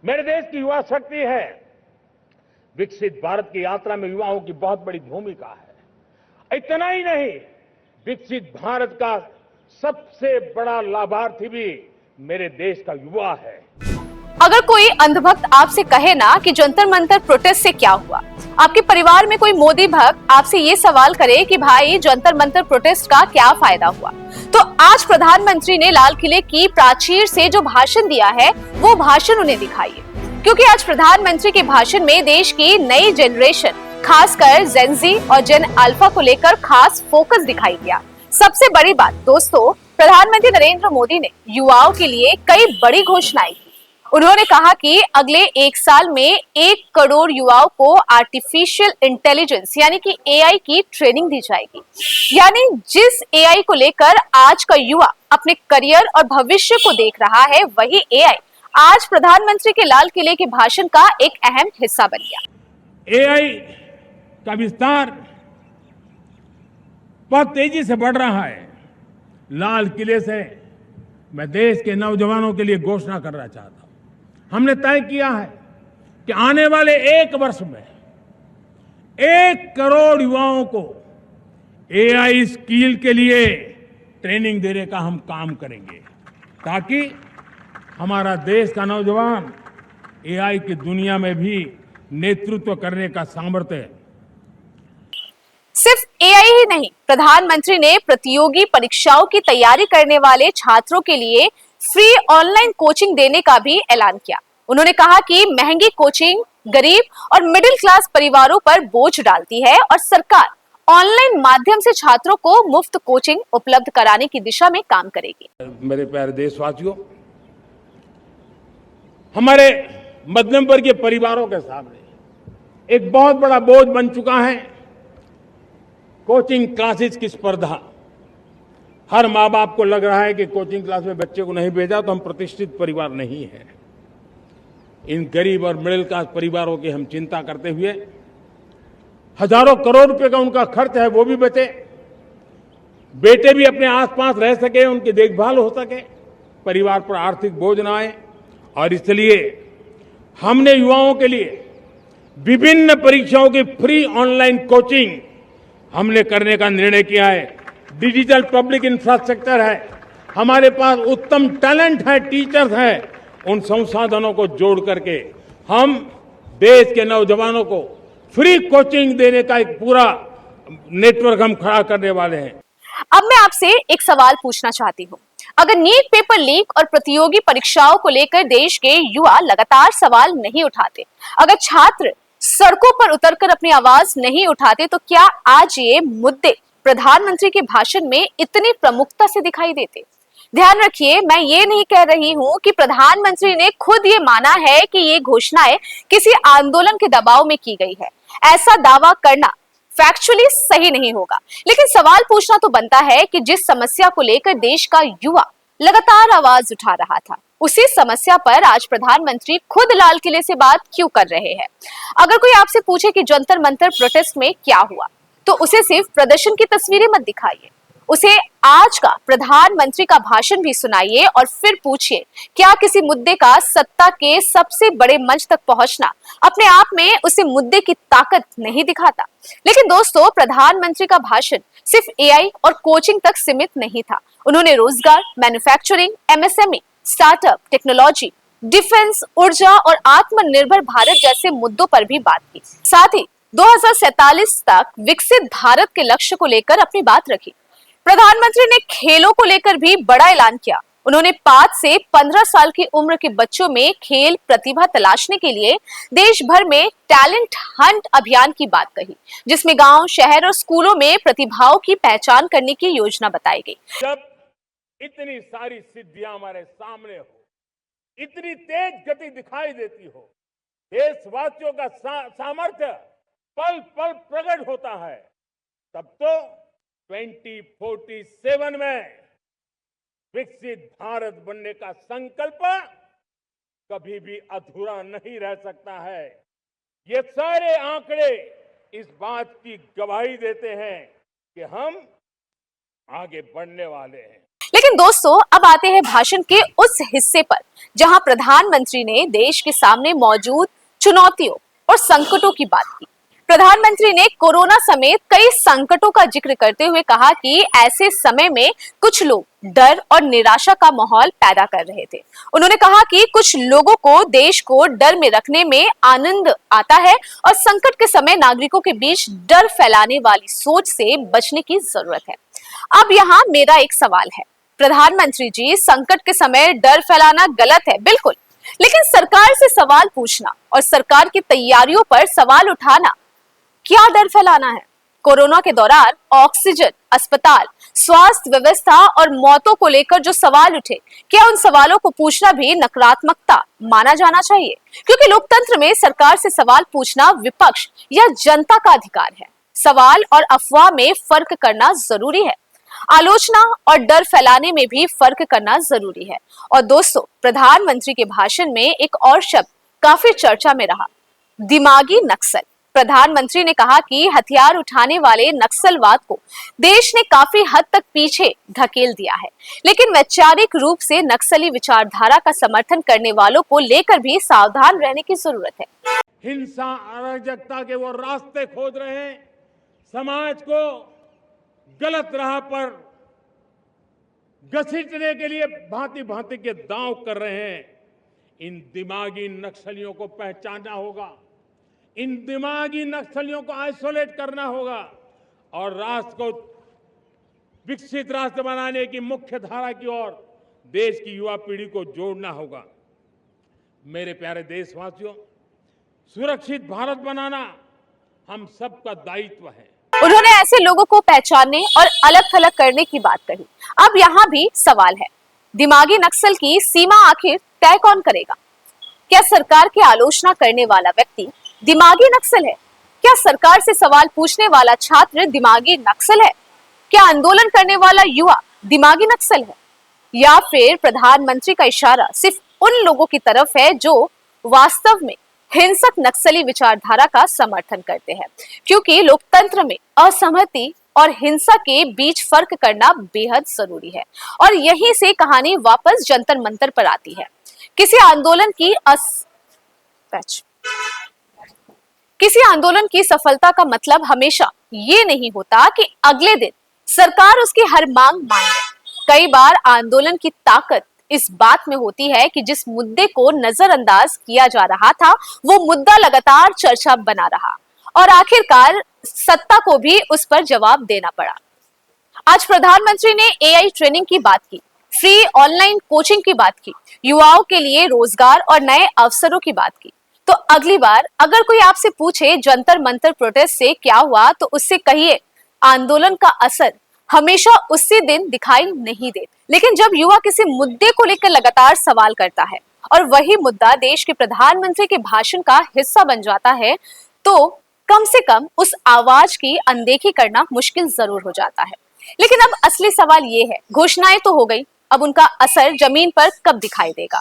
मेरे देश की युवा शक्ति है। विकसित भारत की यात्रा में युवाओं की बहुत बड़ी भूमिका है। इतना ही नहीं, विकसित भारत का सबसे बड़ा लाभार्थी भी मेरे देश का युवा है। अगर कोई अंधभक्त आपसे कहे ना कि जंतर मंतर प्रोटेस्ट से क्या हुआ, आपके परिवार में कोई मोदी भक्त आपसे ये सवाल करे कि भाई जंतर मंतर प्रोटेस्ट का क्या फायदा हुआ, तो आज प्रधानमंत्री ने लाल किले की प्राचीर से जो भाषण दिया है वो भाषण उन्हें दिखाइए, क्योंकि आज प्रधानमंत्री के भाषण में देश की नई जनरेशन, खासकर जेन ज़ी और जेन अल्फा को लेकर खास फोकस दिखाई दिया। सबसे बड़ी बात दोस्तों, प्रधानमंत्री नरेंद्र मोदी ने युवाओं के लिए कई बड़ी घोषणाएं की। उन्होंने कहा कि अगले 1 साल में 1 करोड़ युवाओं को आर्टिफिशियल इंटेलिजेंस यानी कि एआई की ट्रेनिंग दी जाएगी। यानी जिस एआई को लेकर आज का युवा अपने करियर और भविष्य को देख रहा है, वही एआई आज प्रधानमंत्री के लाल किले के भाषण का एक अहम हिस्सा बन गया। एआई का विस्तार बहुत तेजी से बढ़ रहा है। लाल किले से मैं देश के नौजवानों के लिए घोषणा करना चाहता हूं। हमने तय किया है कि आने वाले 1 वर्ष में 1 करोड़ युवाओं को एआई स्किल के लिए ट्रेनिंग देने का हम काम करेंगे, ताकि हमारा देश का नौजवान एआई की दुनिया में भी नेतृत्व करने का सामर्थ्य। सिर्फ एआई ही नहीं, प्रधानमंत्री ने प्रतियोगी परीक्षाओं की तैयारी करने वाले छात्रों के लिए फ्री ऑनलाइन कोचिंग देने का भी ऐलान किया। उन्होंने कहा कि महंगी कोचिंग गरीब और मिडिल क्लास परिवारों पर बोझ डालती है और सरकार ऑनलाइन माध्यम से छात्रों को मुफ्त कोचिंग उपलब्ध कराने की दिशा में काम करेगी। मेरे प्यारे देशवासियों, हमारे मध्यम वर्गीय परिवारों के सामने एक बहुत बड़ा बोझ बन चुका है कोचिंग क्लासेस की स्पर्धा। हर माँ बाप को लग रहा है कि कोचिंग क्लास में बच्चे को नहीं भेजा तो हम प्रतिष्ठित परिवार नहीं है। इन गरीब और मिडिल क्लास परिवारों की हम चिंता करते हुए हजारों करोड़ रुपए का उनका खर्च है वो भी बचे, बेटे भी अपने आसपास रह सके, उनकी देखभाल हो सके, परिवार पर आर्थिक बोझ न आए। और इसलिए हमने युवाओं के लिए विभिन्न परीक्षाओं की फ्री ऑनलाइन कोचिंग हमने करने का निर्णय किया है। डिजिटल पब्लिक इंफ्रास्ट्रक्चर है, हमारे पास उत्तम टैलेंट है, टीचर्स हैं। उन संसाधनों को जोड़ करके हम देश के नौजवानों को फ्री कोचिंग देने का एक पूरा नेटवर्क हम खड़ा करने वाले हैं। अब मैं आपसे एक सवाल पूछना चाहती हूँ। अगर नीट पेपर लीक और प्रतियोगी परीक्षाओं को लेकर देश के युवा लगातार सवाल नहीं उठाते, अगर छात्र सड़कों पर उतरकर अपनी आवाज नहीं उठाते, तो क्या आज ये मुद्दे प्रधानमंत्री के भाषण में इतनी प्रमुखता से दिखाई देते? ध्यान रखिए, मैं ये नहीं कह रही हूं कि प्रधानमंत्री ने खुद ये माना है कि ये घोषणाएं किसी आंदोलन के दबाव में की गई है। ऐसा दावा करना फैक्चुअली सही नहीं होगा, लेकिन सवाल पूछना तो बनता है कि जिस समस्या को लेकर देश का युवा लगातार आवाज उठा रहा था, उसी समस्या पर आज प्रधानमंत्री खुद लाल किले से बात क्यों कर रहे हैं? अगर कोई आपसे पूछे कि जंतर मंतर प्रोटेस्ट में क्या हुआ, तो उसे सिर्फ प्रदर्शन की तस्वीरें मत दिखाइए, उसे आज का प्रधानमंत्री का भाषण भी सुनाइए और फिर पूछिए, क्या किसी मुद्दे का सत्ता के सबसे बड़े मंच तक पहुंचना अपने आप में उसे मुद्दे की ताकत नहीं दिखाता? लेकिन दोस्तों, प्रधानमंत्री का भाषण सिर्फ एआई और कोचिंग तक सीमित नहीं था। उन्होंने रोजगार, manufacturing, MSME, startup, technology, defence, ऊर्जा और आत्मनिर्भर भारत जैसे मुद्दों पर भी बात की। साथ ही 2047 तक विकसित भारत के लक्ष्य को लेकर अपनी बात रखी। प्रधानमंत्री ने खेलों को लेकर भी बड़ा ऐलान किया। उन्होंने 5 से 15 साल की उम्र के बच्चों में खेल प्रतिभा तलाशने के लिए देश भर में टैलेंट हंट अभियान की बात कही, जिसमें गांव, शहर और स्कूलों में प्रतिभाओं की पहचान करने की योजना बताई गई। जब इतनी सारी सिद्धियां हमारे सामने हो, इतनी तेज गति दिखाई देती हो, देशवासियों का सामर्थ्य पल पल प्रकट होता है, तब तो 2047 में विकसित भारत बनने का संकल्प कभी भी अधूरा नहीं रह सकता है। ये सारे आंकड़े इस बात की गवाही देते हैं कि हम आगे बढ़ने वाले हैं। लेकिन दोस्तों, अब आते हैं भाषण के उस हिस्से पर जहां प्रधानमंत्री ने देश के सामने मौजूद चुनौतियों और संकटों की बात की। प्रधानमंत्री ने कोरोना समेत कई संकटों का जिक्र करते हुए कहा कि ऐसे समय में कुछ लोग डर और निराशा का माहौल पैदा कर रहे थे। उन्होंने कहा कि कुछ लोगों को देश को डर में रखने में आनंद आता है और संकट के समय नागरिकों के बीच डर फैलाने वाली सोच से बचने की जरूरत है। अब यहाँ मेरा एक सवाल है, प्रधानमंत्री जी, संकट के समय डर फैलाना गलत है, बिल्कुल, लेकिन सरकार से सवाल पूछना और सरकार की तैयारियों पर सवाल उठाना क्या डर फैलाना है? कोरोना के दौरान ऑक्सीजन, अस्पताल, स्वास्थ्य व्यवस्था और मौतों को लेकर जो सवाल उठे, क्या उन सवालों को पूछना भी नकारात्मकता माना जाना चाहिए? क्योंकि लोकतंत्र में सरकार से सवाल पूछना विपक्ष या जनता का अधिकार है। सवाल और अफवाह में फर्क करना जरूरी है। आलोचना और डर फैलाने में भी फर्क करना जरूरी है। और दोस्तों, प्रधानमंत्री के भाषण में एक और शब्द काफी चर्चा में रहा, दिमागी नक्सल। प्रधानमंत्री ने कहा कि हथियार उठाने वाले नक्सलवाद को देश ने काफी हद तक पीछे धकेल दिया है, लेकिन वैचारिक रूप से नक्सली विचारधारा का समर्थन करने वालों को लेकर भी सावधान रहने की जरूरत है। हिंसा, अराजकता के वो रास्ते खोज रहे हैं, समाज को गलत राह पर घसीटने के लिए भांति भांति के दांव कर रहे हैं। इन दिमागी नक्सलियों को पहचानना होगा, इन दिमागी नक्सलियों को आइसोलेट करना होगा और राष्ट्र को विकसित राष्ट्र बनाने की मुख्य धारा की ओर देश की युवा पीढ़ी को जोड़ना होगा। मेरे प्यारे देशवासियों, सुरक्षित भारत बनाना हम सबका दायित्व है। उन्होंने ऐसे लोगों को पहचानने और अलग थलग करने की बात कही। अब यहाँ भी सवाल है, दिमागी नक्सल की सीमा आखिर तय कौन करेगा? क्या सरकार की आलोचना करने वाला व्यक्ति दिमागी नक्सल है? क्या सरकार से सवाल पूछने वाला छात्र दिमागी नक्सल है? क्या आंदोलन करने वाला युवा दिमागी नक्सल है? या फिर प्रधानमंत्री का इशारा सिर्फ उन लोगों की तरफ है जो वास्तव में हिंसक नक्सली विचारधारा का समर्थन करते हैं? क्योंकि लोकतंत्र में असहमति और हिंसा के बीच फर्क करना बेहद जरूरी है। और यहीं से कहानी वापस जंतर मंतर पर आती है। किसी आंदोलन की सफलता का मतलब हमेशा ये नहीं होता कि अगले दिन सरकार उसकी हर मांग मान ले। कई बार आंदोलन की ताकत इस बात में होती है कि जिस मुद्दे को नजरअंदाज किया जा रहा था, वो मुद्दा लगातार चर्चा बना रहा और आखिरकार सत्ता को भी उस पर जवाब देना पड़ा। आज प्रधानमंत्री ने एआई ट्रेनिंग की बात की, फ्री ऑनलाइन कोचिंग की बात की, युवाओं के लिए रोजगार और नए अवसरों की बात की। तो अगली बार अगर कोई आपसे पूछे जंतर मंतर प्रोटेस्ट से क्या हुआ, तो उससे कहिए आंदोलन का असर हमेशा उसी दिन दिखाई नहीं देता, लेकिन जब युवा किसी मुद्दे को लेकर लगातार सवाल करता है और वही मुद्दा देश के प्रधानमंत्री के भाषण का हिस्सा बन जाता है, तो कम से कम उस आवाज की अनदेखी करना मुश्किल जरूर हो जाता है। लेकिन अब असली सवाल ये है, घोषणाएं तो हो गई, अब उनका असर जमीन पर कब दिखाई देगा?